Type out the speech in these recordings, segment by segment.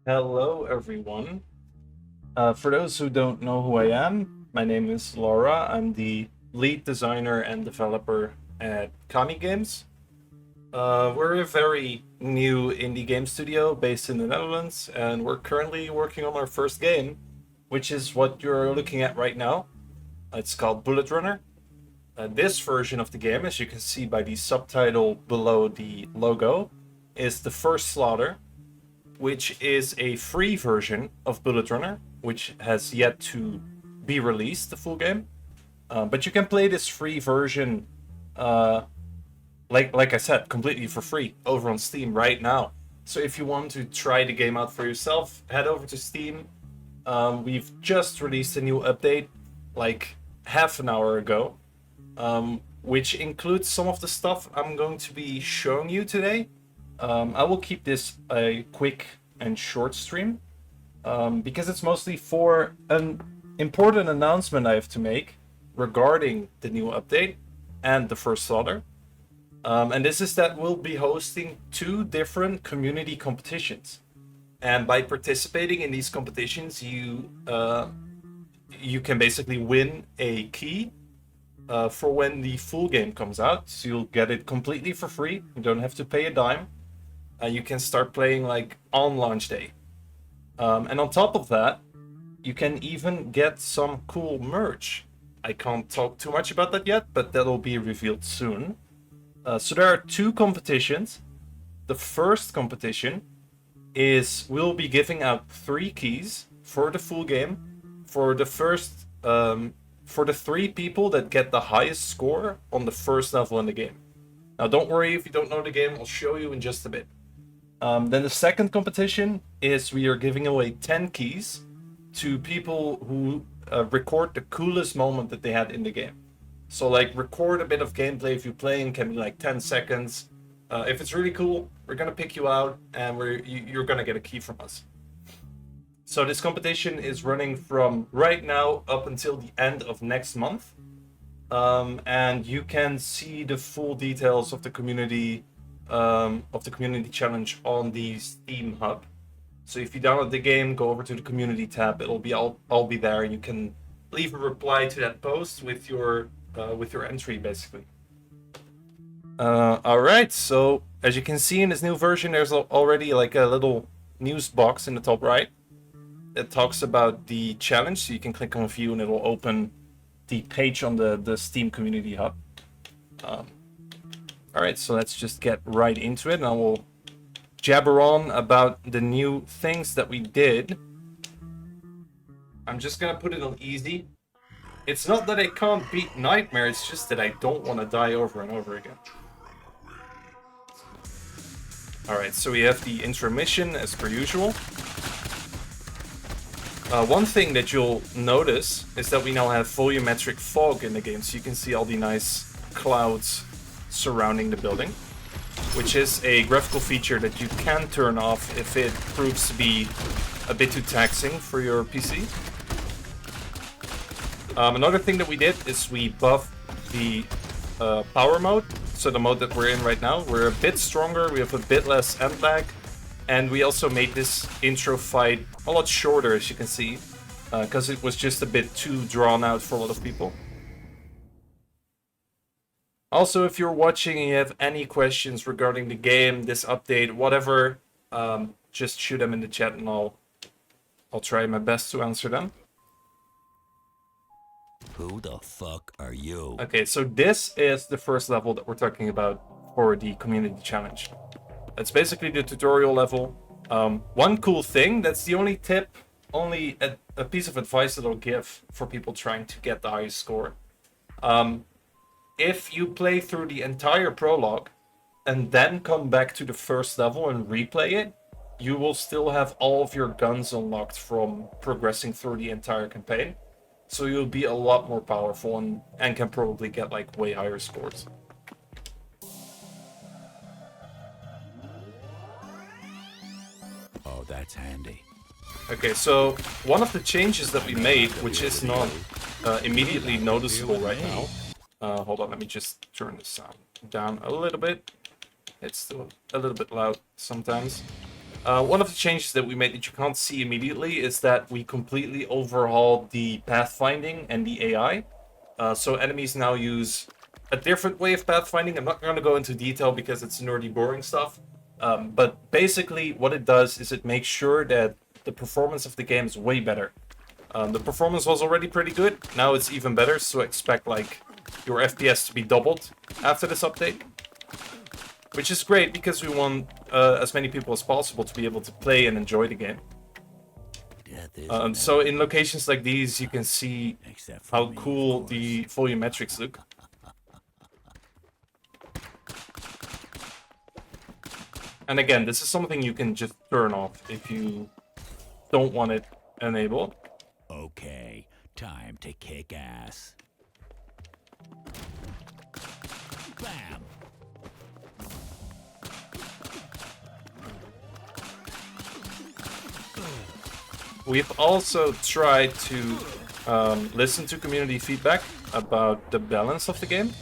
Hello, everyone. For those who don't know who I am, my name is Laura. I'm the lead designer and developer at Kami Games. We're a very new indie game studio based in the Netherlands, and we're currently working on our first game, which is what you're looking at right now. It's called Bullet Runner. This version of the game, as you can see by the subtitle below the logo, is the first slaughter, which is a free version of Bullet Runner, which has yet to be released, the full game. But you can play this free version, uh, like I said, completely for free over on Steam right now. So if you want to try the game out for yourself, head over to Steam. We've just released a new update, like half an hour ago, which includes some of the stuff I'm going to be showing you today. I will keep this a quick and short stream because it's mostly for an important announcement I have to make regarding the new update and the first slaughter. And this is that we'll be hosting two different community competitions. And by participating in these competitions, you can basically win a key for when the full game comes out. So you'll get it completely for free. You don't have to pay a dime. You can start playing like on launch day. And on top of that, you can even get some cool merch. I can't talk too much about that yet, but that'll be revealed soon. So there are two competitions. The first competition is we'll be giving out 3 keys for the full game for the first for the 3 people that get the highest score on the first level in the game. Now, don't worry if you don't know the game. I'll show you in just a bit. Then the second competition is we are giving away 10 keys to people who record the coolest moment that they had in the game. So, like, record a bit of gameplay if you're playing, can be like 10 seconds. If it's really cool, we're gonna pick you out, and you're gonna get a key from us. So this competition is running from right now up until the end of next month, and you can see the full details of the community challenge on the Steam hub. So if you download the game, go over to the community tab. It'll be all be there. You can leave a reply to that post with your entry, basically. All right. So as you can see in this new version, there's already like a little news box in the top right that talks about the challenge. So you can click on view and it will open the page on the Steam community hub. All right, so let's just get right into it, and I will jabber on about the new things that we did. I'm just gonna put it on easy. It's not that I can't beat Nightmare, it's just that I don't want to die over and over again. Alright, so we have the intermission as per usual. One thing that you'll notice is that we now have volumetric fog in the game, so you can see all the nice clouds surrounding the building, which is a graphical feature that you can turn off if it proves to be a bit too taxing for your PC. Another thing that we did is we buffed the power mode, so the mode that we're in right now. We're a bit stronger, we have a bit less end lag, and we also made this intro fight a lot shorter, as you can see, because it was just a bit too drawn out for a lot of people. Also, if you're watching and you have any questions regarding the game, this update, whatever, just shoot them in the chat and I'll try my best to answer them. Who the fuck are you? Okay, so this is the first level that we're talking about for the community challenge. It's basically the tutorial level. One cool thing, that's the only tip, only a piece of advice that I'll give for people trying to get the highest score. If you play through the entire prologue and then come back to the first level and replay it, you will still have all of your guns unlocked from progressing through the entire campaign. So you'll be a lot more powerful and can probably get like way higher scores. Oh, that's handy. Okay, so one of the changes that we made, which is not immediately noticeable right now. Hold on, let me just turn the sound down a little bit. It's still a little bit loud sometimes. One of the changes that we made that you can't see immediately is that we completely overhauled the pathfinding and the AI. So enemies now use a different way of pathfinding. I'm not going to go into detail because it's nerdy, boring stuff. But basically, what it does is it makes sure that the performance of the game is way better. The performance was already pretty good. Now it's even better, so expect like your FPS to be doubled after this update. Which is great because we want as many people as possible to be able to play and enjoy the game. So in locations like these, you can see how cool the volumetrics look. And again, this is something you can just turn off if you don't want it enabled. Okay, time to kick ass. Bam! We've also tried to listen to community feedback about the balance of the game.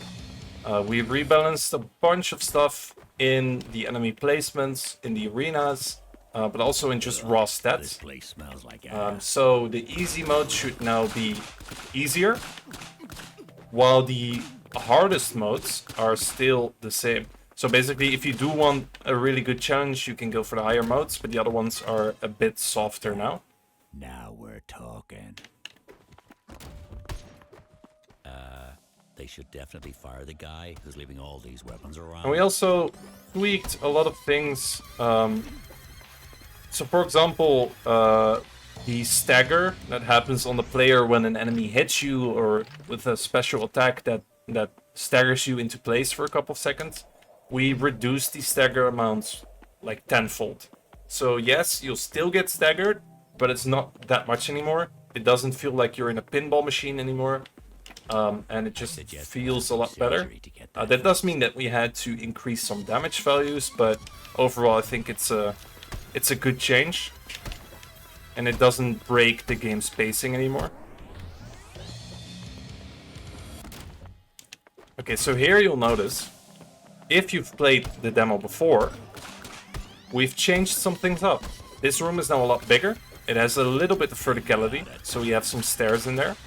We've rebalanced a bunch of stuff in the enemy placements, in the arenas, but also in just raw This stats. place smells like ass. So the easy mode should now be easier, while the hardest modes are still the same. So basically, if you do want a really good challenge, you can go for the higher modes, but the other ones are a bit softer now. Now we're talking. They should definitely fire the guy who's leaving all these weapons around. And we also tweaked a lot of things. So for example, the stagger that happens on the player when an enemy hits you or with a special attack that staggers you into place for a couple of seconds. We reduced the stagger amounts like tenfold. So yes, you'll still get staggered, but it's not that much anymore. It doesn't feel like you're in a pinball machine anymore. And it just feels a lot better. That does mean that we had to increase some damage values, but overall I think it's a good change. And it doesn't break the game's pacing anymore. Okay, so here you'll notice, if you've played the demo before, we've changed some things up. This room is now a lot bigger. It has a little bit of verticality, so we have some stairs in there.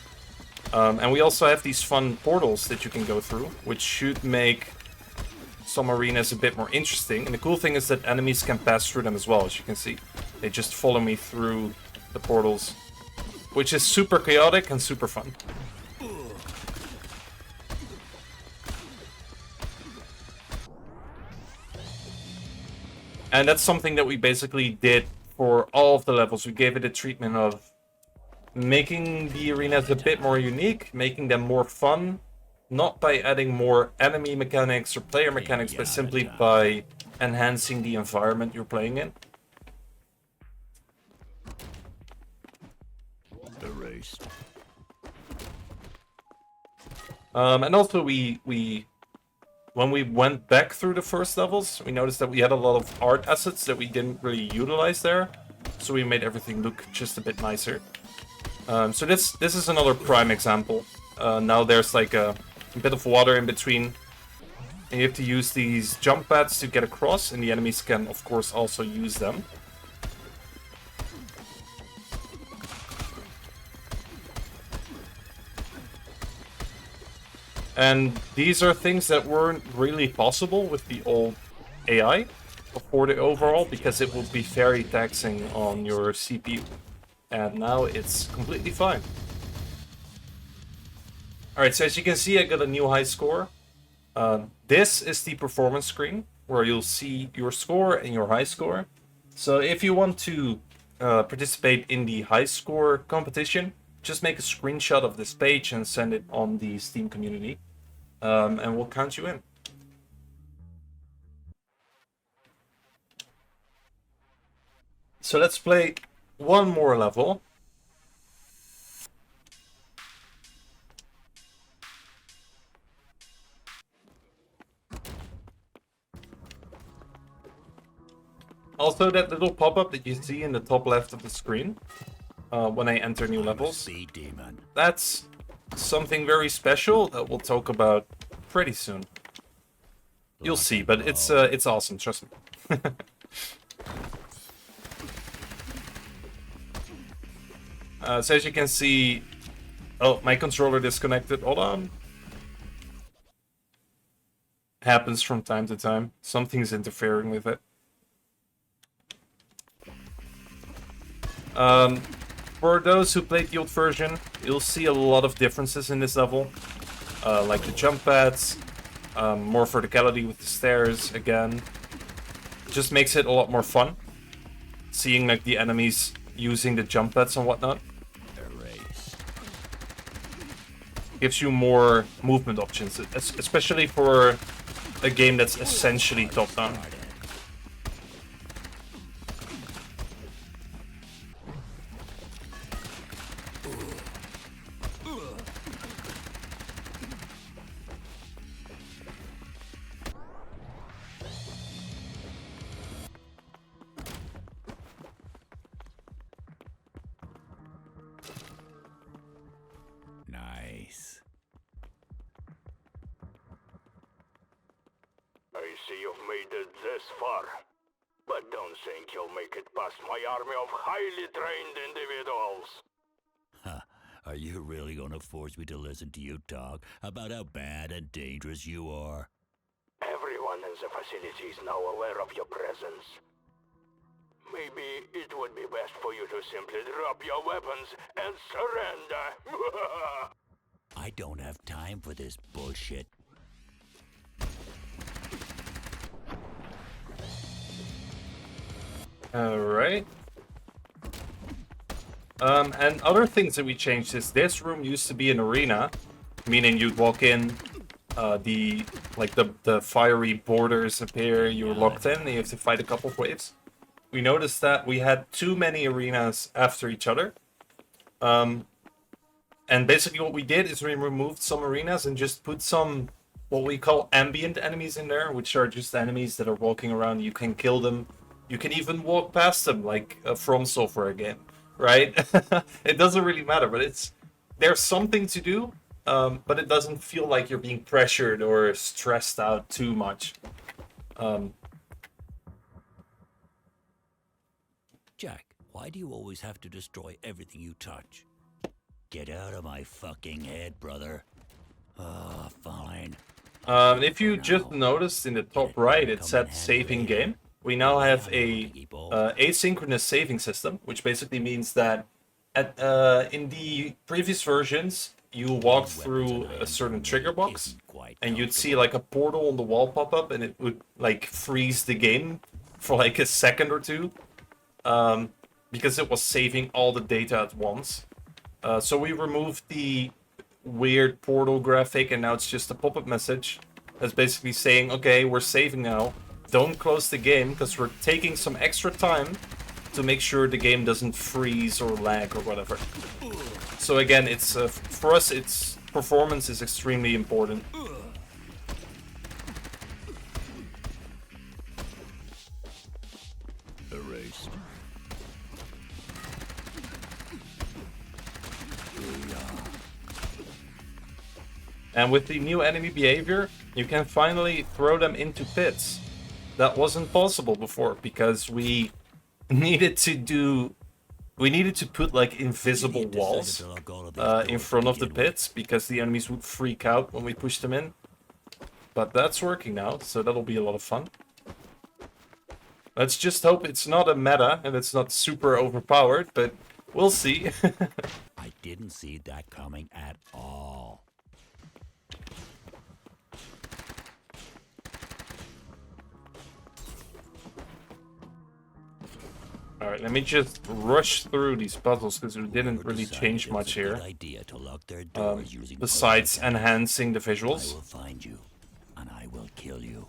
And we also have these fun portals that you can go through, which should make some arenas a bit more interesting. And the cool thing is that enemies can pass through them as well, as you can see. They just follow me through the portals, which is super chaotic and super fun. And that's something that we basically did for all of the levels. We gave it a treatment of making the arenas a bit more unique, making them more fun, not by adding more enemy mechanics or player mechanics, but simply by enhancing the environment you're playing in. Erased. And also when we went back through the first levels, we noticed that we had a lot of art assets that we didn't really utilize there. So we made everything look just a bit nicer. So this is another prime example. Now there's like a bit of water in between. And you have to use these jump pads to get across, and the enemies can of course also use them. And these are things that weren't really possible with the old AI before the overhaul, because it would be very taxing on your CPU. And now it's completely fine. Alright, so as you can see, I got a new high score. This is the performance screen, where you'll see your score and your high score. So if you want to participate in the high score competition, just make a screenshot of this page and send it on the Steam community. And we'll count you in. So let's play one more level. Also, that little pop-up that you see in the top left of the screen when I enter new levels, Sea demon. that's something very special that we'll talk about pretty soon. You'll see, but it's awesome, trust me. So as you can see... Oh, my controller disconnected. Hold on. Happens from time to time. Something's interfering with it. For those who played the old version, you'll see a lot of differences in this level. Like the jump pads, more verticality with the stairs again. Just makes it a lot more fun. Seeing like the enemies using the jump pads and whatnot. Erase. Gives you more movement options, especially for a game that's essentially top-down. Nice. I see you've made it this far, but don't think you'll make it past my army of highly trained individuals. Huh. Are you really gonna force me to listen to you talk about how bad and dangerous you are? Everyone in the facility is now aware of your presence. Maybe it would be best for you to simply drop your weapons and surrender. I don't have time for this bullshit. Alright. And other things that we changed is this room used to be an arena, meaning you'd walk in, the fiery borders appear, you're locked in, and you have to fight a couple of waves. We noticed that we had too many arenas after each other. And basically what we did is we removed some arenas and just put some, what we call ambient enemies in there, which are just enemies that are walking around. You can kill them. You can even walk past them, like a From Software game, right? It doesn't really matter, but there's something to do, but it doesn't feel like you're being pressured or stressed out too much. Jack, why do you always have to destroy everything you touch? Get out of my fucking head, brother. Ah, fine. If you just noticed in the top right, it said saving game. We now have a asynchronous saving system, which basically means that in the previous versions, you walk through a certain trigger box, and you'd see like a portal on the wall pop up, and it would like freeze the game for like a second or two, because it was saving all the data at once. So we removed the weird portal graphic, and now it's just a pop-up message that's basically saying, okay, we're saving now. Don't close the game, because we're taking some extra time to make sure the game doesn't freeze or lag or whatever. So again, it's for us, it's performance is extremely important. Erased. And with the new enemy behavior, you can finally throw them into pits. That wasn't possible before because we needed to put like invisible walls in front of the pits because the enemies would freak out when we pushed them in. But that's working now, so that'll be a lot of fun. Let's just hope it's not a meta and it's not super overpowered, but we'll see. I didn't see that coming at all. Alright, let me just rush through these puzzles because we didn't really change much here. Besides enhancing the visuals. I will find you, and I will kill you.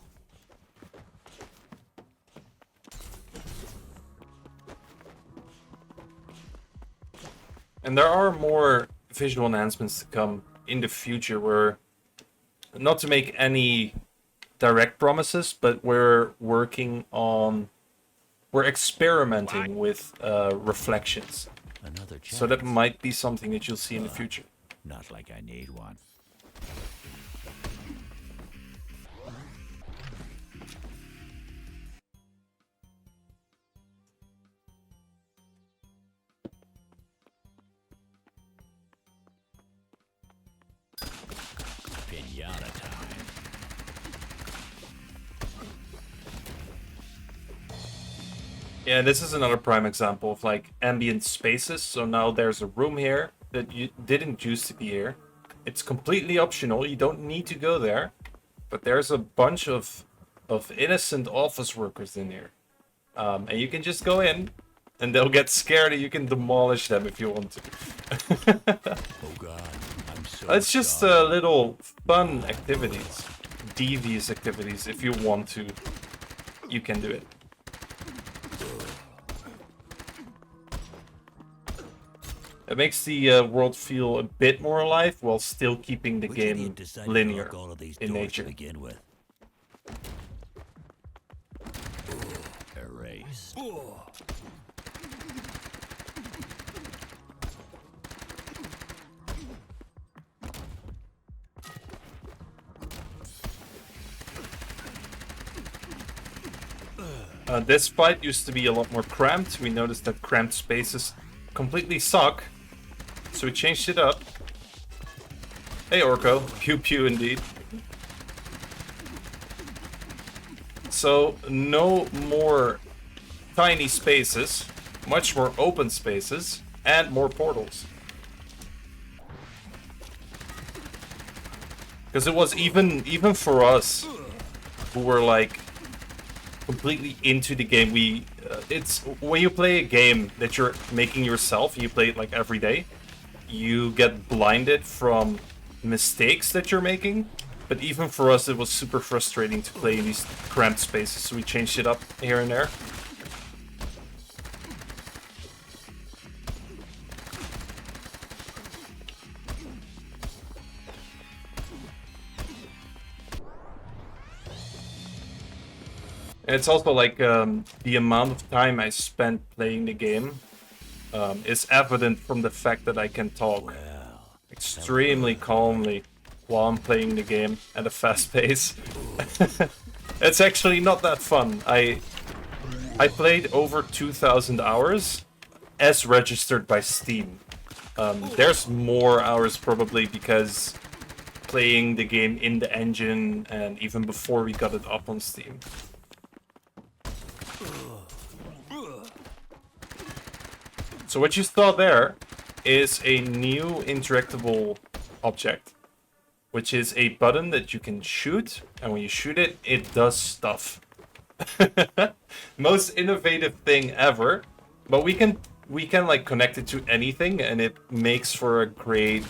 And there are more visual enhancements to come in the future where, not to make any direct promises, but we're experimenting with reflections. So that might be something that you'll see in the future. Not like I need one. Pinata time. Yeah, this is another prime example of like ambient spaces. So now there's a room here that you didn't used to be here. It's completely optional. You don't need to go there, but there's a bunch of innocent office workers in here, and you can just go in, and they'll get scared, and you can demolish them if you want to. Oh God, I'm so. It's just sorry. little fun activities, devious activities. If you want to, you can do it. It makes the world feel a bit more alive while still keeping the Which game idiot decided to linear lock all of these in doors nature. to begin with? Erase. This fight used to be a lot more cramped. We noticed that cramped spaces completely suck, so we changed it up. Hey Orko, pew pew indeed. So no more tiny spaces, much more open spaces, and more portals. Because it was even for us who were like completely into the game. It's when you play a game that you're making yourself, you play it like every day, you get blinded from mistakes that you're making. But even for us, it was super frustrating to play in these cramped spaces, so we changed it up here and there. And it's also like the amount of time I spent playing the game is evident from the fact that I can talk extremely calmly while I'm playing the game at a fast pace. It's actually not that fun. I played over 2,000 hours as registered by Steam. There's more hours probably because playing the game in the engine and even before we got it up on Steam. So what you saw there is a new interactable object, which is a button that you can shoot, and when you shoot it, it does stuff. Most innovative thing ever, but we can like connect it to anything, and it makes for a great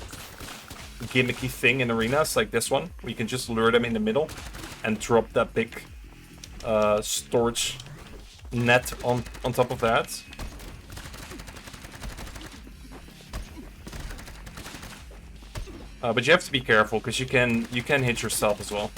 gimmicky thing in arenas like this one. We can just lure them in the middle and drop that big storage net on top of that. But you have to be careful because you can hit yourself as well.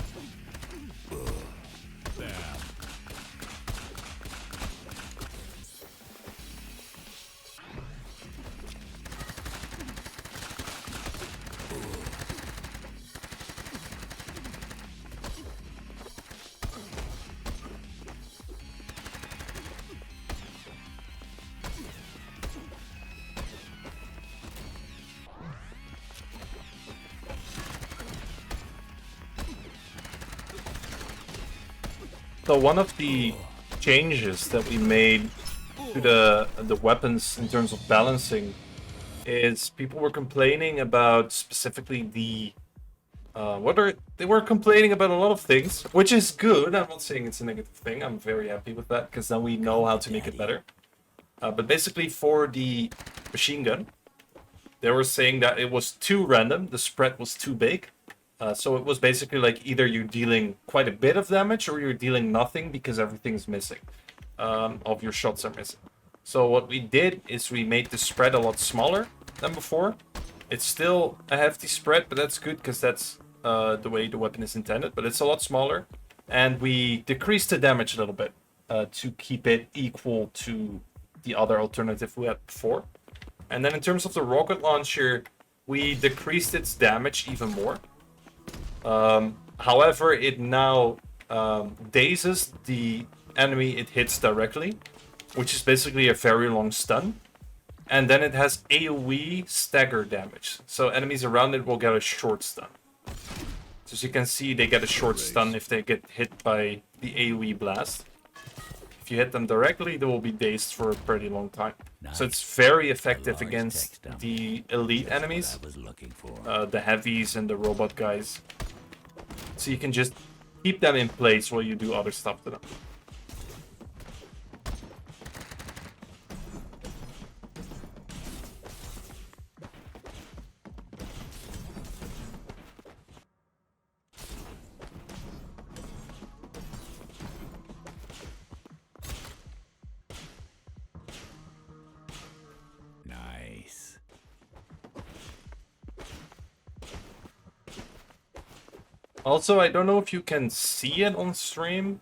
So one of the changes that we made to the weapons in terms of balancing is people were complaining about specifically the they were complaining about a lot of things, which is good. I'm not saying it's a negative thing. I'm very happy with that because then we know how to make it better. But basically for the machine gun, they were saying that it was too random. The spread was too big. So it was basically like either you're dealing quite a bit of damage or you're dealing nothing because everything's missing. Of your shots are missing. So what we did is we made the spread a lot smaller than before. It's still a hefty spread, but that's good because that's the way the weapon is intended. But it's a lot smaller. And we decreased the damage a little bit to keep it equal to the other alternative we had before. And then in terms of the rocket launcher, we decreased its damage even more. However, it now dazes the enemy it hits directly, which is basically a very long stun. And then it has AoE stagger damage. So enemies around it will get a short stun. As you can see, they get a short stun if they get hit by the AoE blast. If you hit them directly, they will be dazed for a pretty long time. So it's very effective against the elite enemies, I was looking for. the heavies and the robot guys. So you can just keep them in place while you do other stuff to them. Nice. Also, I don't know if you can see it on stream,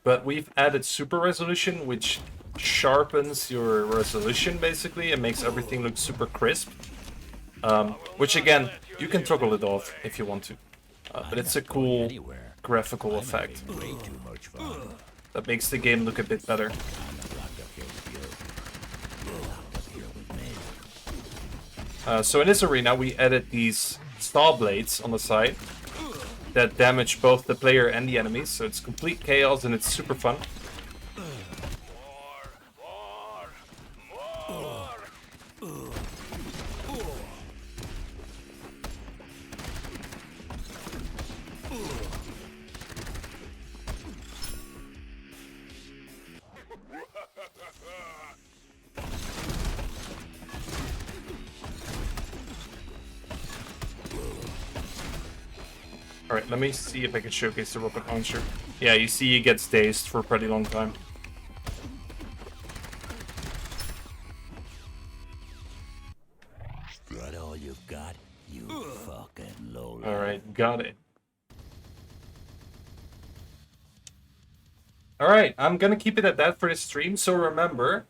but we've added super resolution, which sharpens your resolution basically and makes everything look super crisp. Which again, you can toggle it off if you want to. But it's a cool Anywhere. graphical effect Way too much fun. that makes the game look a bit better. I'm not locked up here with you. You're locked up here with me. So in this arena, we added these star blades on the side that damage both the player and the enemies. So it's complete chaos and it's super fun. Alright, let me see if I can showcase the rocket launcher. Yeah, you see he gets dazed for a pretty long time. Is that all you've got? You fucking low. Alright, got it. Alright, I'm gonna keep it at that for this stream. So remember,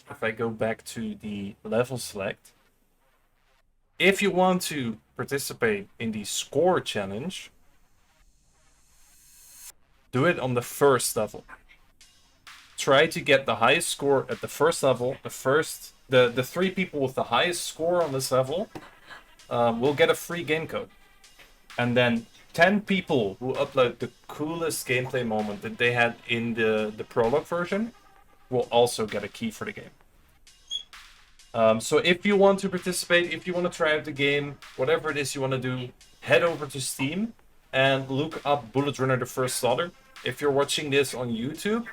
if I go back to the level select, if you want to participate in the score challenge, do it on the first level. Try to get the highest score at the first level. The 3 people with the highest score on this level will get a free game code. And then 10 people who upload the coolest gameplay moment that they had in the prologue version will also get a key for the game. So if you want to participate, if you want to try out the game, whatever it is you want to do, head over to Steam and look up Bullet Runner the First Slaughter. If you're watching this on YouTube,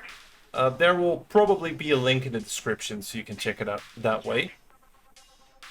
there will probably be a link in the description so you can check it out that way.